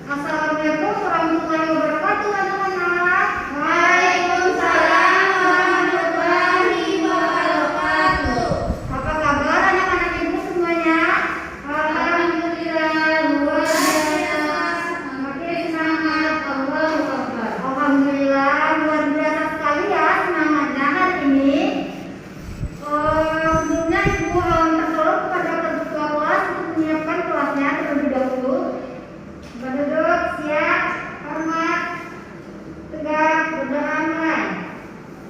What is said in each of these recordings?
Assalamualaikum warahmatullahi wabarakatuh, anak-anak. Waalaikumsalam warahmatullahi wabarakatuh. Apa kabar anak-anak ibu semuanya? Alhamdulillah luar biasa. Makin semangat. Allahu Akbar. Alhamdulillah luar biasa sekali ya semangatnya hari ini. Sebelumnya ibu tertolong kepada ketua kelas untuk menyiapkan kelasnya terlebih dahulu. Berduduk, siap, hormat, tegak, berdoa mulai.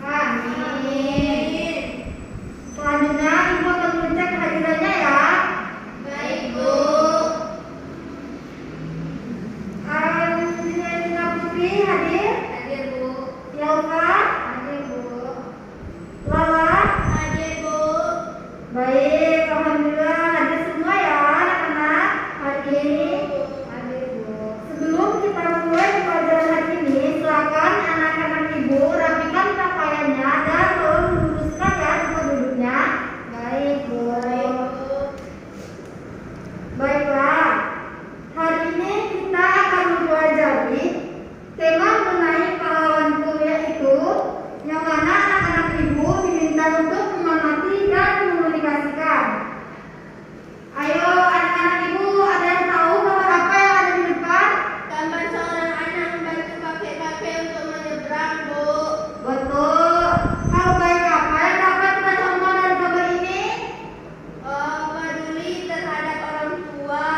Amin. Selanjutnya ibu akan mengecek kehadirannya ya. Baik, Bu. Tina Putri hadir. Hadir, Bu. Yelva, Hadir, Bu. Lala. Hadir, Bu. Baik, alhamdulillah hadir semua ya anak-anak hari ini. Hadir, Bu. Sebelum kita mulai pelajaran hari ini, silakan anak-anak ibu rapikan pakaiannya dan tolong luruskan ya tempat duduknya. Baik, Bu. Baiklah, hari ini kita akan mempelajari tema mengenai pahlawanku, yaitu yang mana anak-anak ibu diminta untuk mengamati dan mengomunikasikan. Ayo anak-anak ibu, ada yang tahu gambar apa yang ada di depan? Gambar seorang anak membantu kakek-kakek untuk menyeberang, Bu. Betul. Hal baik apa yang dapat kita contoh dari gambar ini? Peduli terhadap orang tua.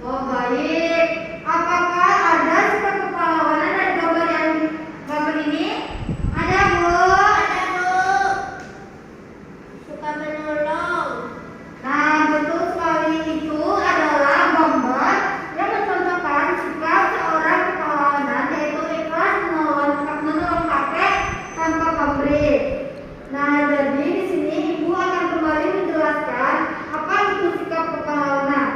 Oh baik. Apakah ada sifat kepahlawanan dari gambar ini? Ada, Bu. Ada, Bu. Suka menolong. Nah, betul sekali, itu adalah gambar yang mencontohkan sikap seorang kepahlawanan, yaitu ikhlas menolong kakek tanpa pamrih. Nah, jadi di sini ibu akan kembali menjelaskan apa itu sikap kepahlawanan.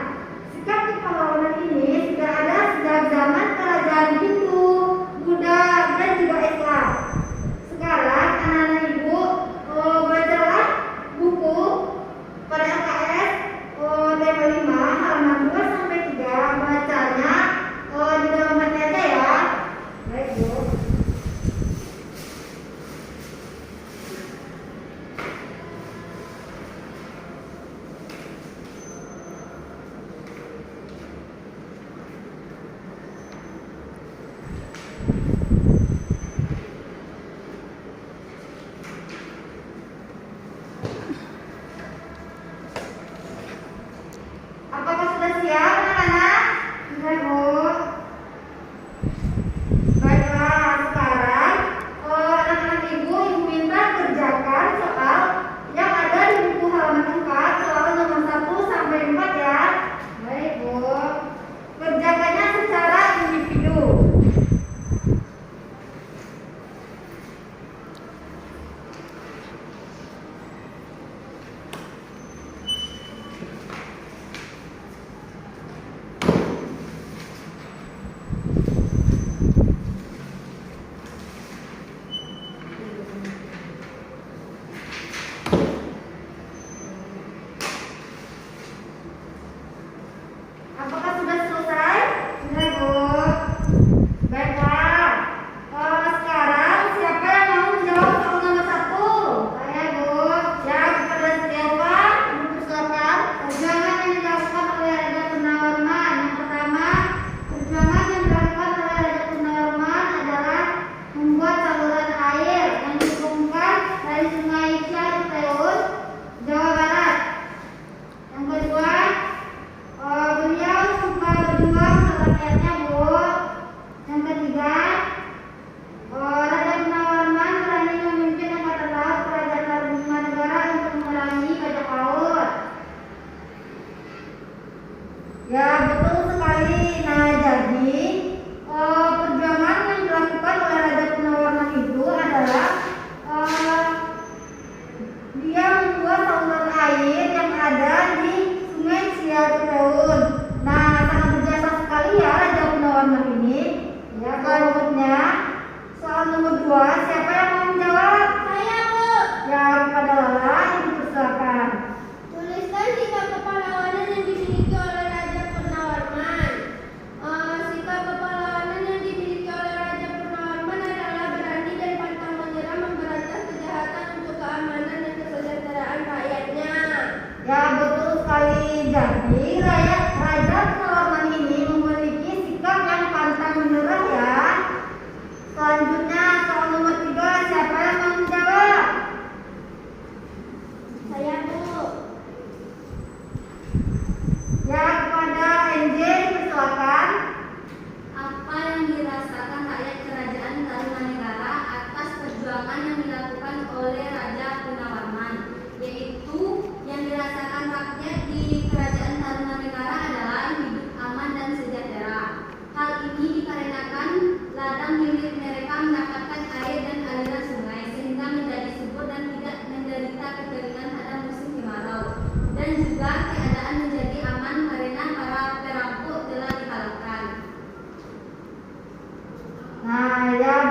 Sikap kepahlawanan ini sudah ada sejak zaman kerajaan Hindu, Buddha, dan juga Islam. Sekarang anak-anak ibu bacalah buku pada LKS tema 5 halaman 2 sampai 3, bacanya di dalam hati aja ya. Baik, Bu. Apakah sudah siap anak-anak? Sudah, Bu. Baiklah, sekarang anak-anak ibu minta kerjakan soal yang ada di buku halaman 4, soal nomor 1 sampai 4 ya. Baik, Bu. Kerjakannya secara individu. Apakah sudah selesai? Sudah, Bu. Baiklah. Sekarang siapa yang mau menjawab soal nomor 1? Saya, Bu. Ya, kepada Silva, dipersilakan. Perjuangan yang dilakukan oleh Raja Purnawarman. Yang pertama, perjuangan yang dilakukan oleh Raja Purnawarman adalah membuat saluran air yang dihubungkan dari Sungai Citarum, Jawa Barat. Yang kedua, beliau suka berjuang untuk rakyatnya, Bu. Yang ketiga, Raja Purnawarman berani memimpin angkatan laut Kerajaan Tarumanegara untuk mengurangi bajak laut. Ya, betul sekali. Nah, jadi perjuangan yang dilakukan oleh Raja Purnawarman itu adalah dia membuat saluran air yang ada di Sungai Citarum. Nah, sangat berjasa sekali ya Raja Purnawarman ini. Ya, selanjutnya soal nomor 2, siapa yang mau menjawab? Saya, Bu. Ya, kepada Lala, ibu persilakan. Tuliskan sikap kepahlawanan yang dimiliki oleh Raja Purnawarman. Sikap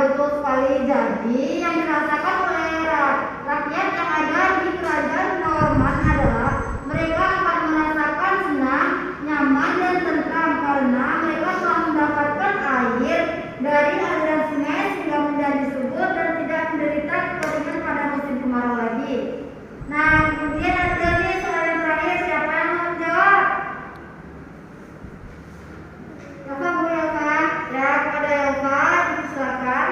betul sekali. Jadi yang dirasakan oleh rakyat yang ada di kerajaan Norman adalah mereka akan merasakan senang, nyaman, dan tentram karena mereka telah mendapatkan air dari aliran sungai sehingga menjadi subur dan tidak menderita kekeringan pada musim kemarau lagi. Nah, kemudian ada nih soal yang terakhir, siapa yang mau menjawab? Bapak Bu Elva, ya kepada Elva silakan.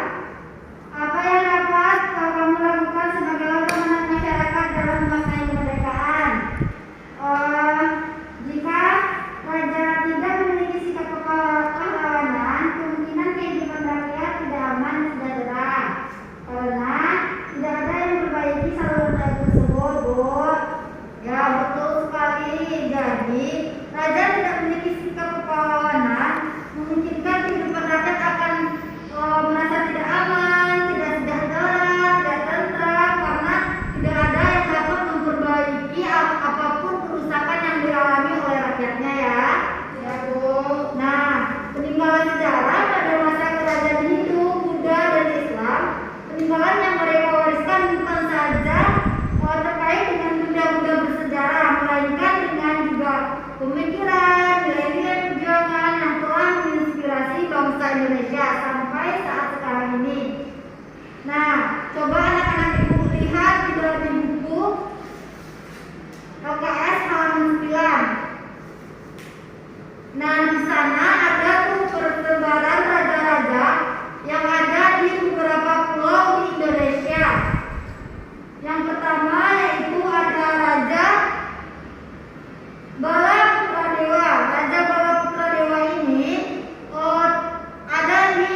Apa yang dapat kamu lakukan sebagai warga masyarakat dalam memaknai kemerdekaan? Jika raja tidak memiliki sikap kepahlawanan, kemungkinan kehidupan rakyat tidak aman dan sejahtera karena tidak ada yang memperbaiki saluran air tersebut, Bu. Ya betul sekali. Jadi raja tidak memiliki sikap kepahlawanan memungkinkan kehidupan rakyat akan merasa tidak aman, tidak sejahtera, tidak tentram karena tidak ada yang dapat memperbaiki apapun kerusakan yang dialami oleh rakyatnya, ya. Ya, Bu. Nah, peninggalan sejarah pada masa kerajaan Hindu, Buddha, dan Islam, peninggalan yang mereka wariskan bukan saja terkait dengan benda-benda bersejarah, melainkan dengan juga pemikiran, nilai-nilai perjuangan yang telah menginspirasi bangsa Indonesia sampai saat sekarang ini. Nah, coba anak-anak ibu lihat di dalam buku LKS halaman 9. Nah, di sana ada tuh persebaran raja-raja yang ada di beberapa pulau di Indonesia. Yang pertama yaitu ada Raja Balaputradewa. Raja Balaputradewa ini ada di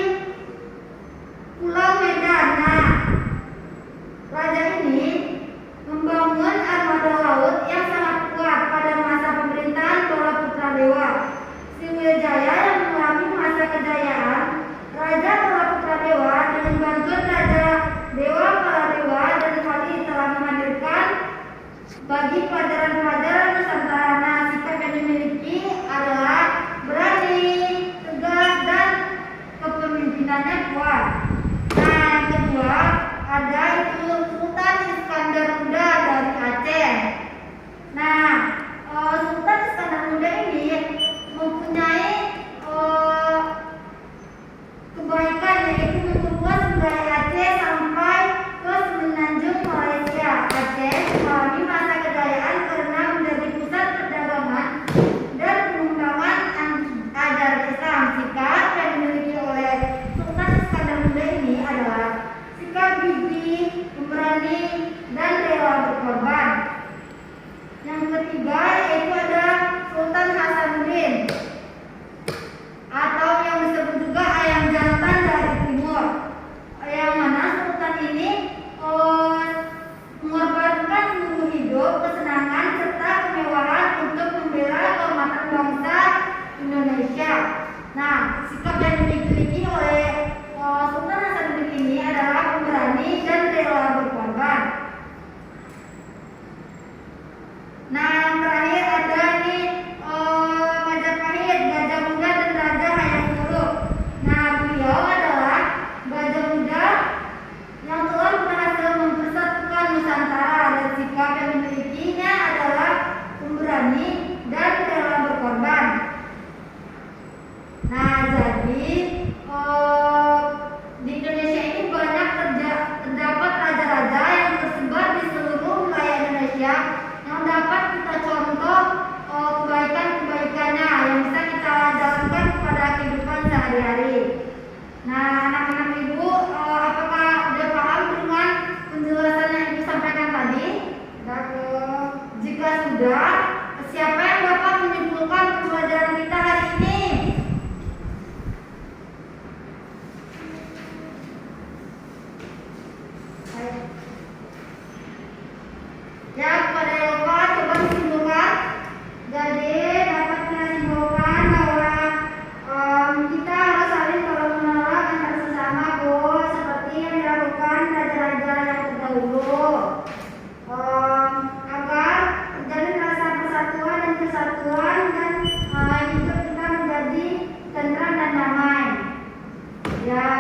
Pulau Medan. Nah, raja ini membangun armada laut yang sangat kuat pada masa pemerintahan Balaputradewa. Sriwijaya yang mengalami masa kejayaan Raja Balaputradewa dengan bantuan Raja Dewa Kaladewa dan Kali telah menghadirkan bagi pelajaran-pelajaran Nusantara. Nah, sikap yang dimiliki adalah berani, tegas, dan kepemimpinannya kuat. Nah, yang kedua ada itu Sultan Iskandar Muda dari Aceh. Nah, Sultan Iskandar Muda ini mempunyai kebaikan, yaitu memperluas wilayah Aceh sampai ke semenanjung Malaysia. Aceh mengalami masa kejayaan karena menjadi pusat perdagangan dan pengembangan ajaran Islam. Sikap yang dimiliki oleh Sultan Iskandar Muda ini adalah sikap gigih, pemberani, dan rela berkorban. Yang ketiga yaitu ada Sultan Hasanuddin atau yang disebut juga ayam jantan dari timur, yang mana sultan ini mengorbankan seluruh hidup, kesenangan, serta kemewahan untuk membela kehormatan bangsa Indonesia. Nah, sikap yang dimiliki oleh Sultan Hasanuddin ini adalah pemberani dan rela berkorban. Nah, yang terakhir ada nih Majapahit, Gajah Muda, dan Raja Hayam Wuruk. Nah, beliau adalah Gajah Muda yang telah berhasil mempersatukan Nusantara, dan sikap yang dimilikinya adalah pemberani dan rela berkorban. Nah, jadi di Indonesia ini banyak terdapat raja-raja yang tersebar di seluruh wilayah Indonesia yang dapat kita contoh kebaikan-kebaikannya yang bisa kita jalankan kepada kehidupan sehari-hari. Nah, anak-anak ibu, apakah sudah paham dengan penjelasan yang ibu sampaikan tadi? Jika sudah, siapa yang dapat menyimpulkan pembelajaran kita hari ini? Ya, kepada Elva coba disimpulkan. Jadi dapat kita simpulkan bahwa kita harus saling tolong menolong antar sesama, Bu, seperti yang dilakukan raja-raja yang terdahulu, agar terjadi rasa persatuan dan kesatuan dan hidup kita menjadi tentram dan damai. Ya.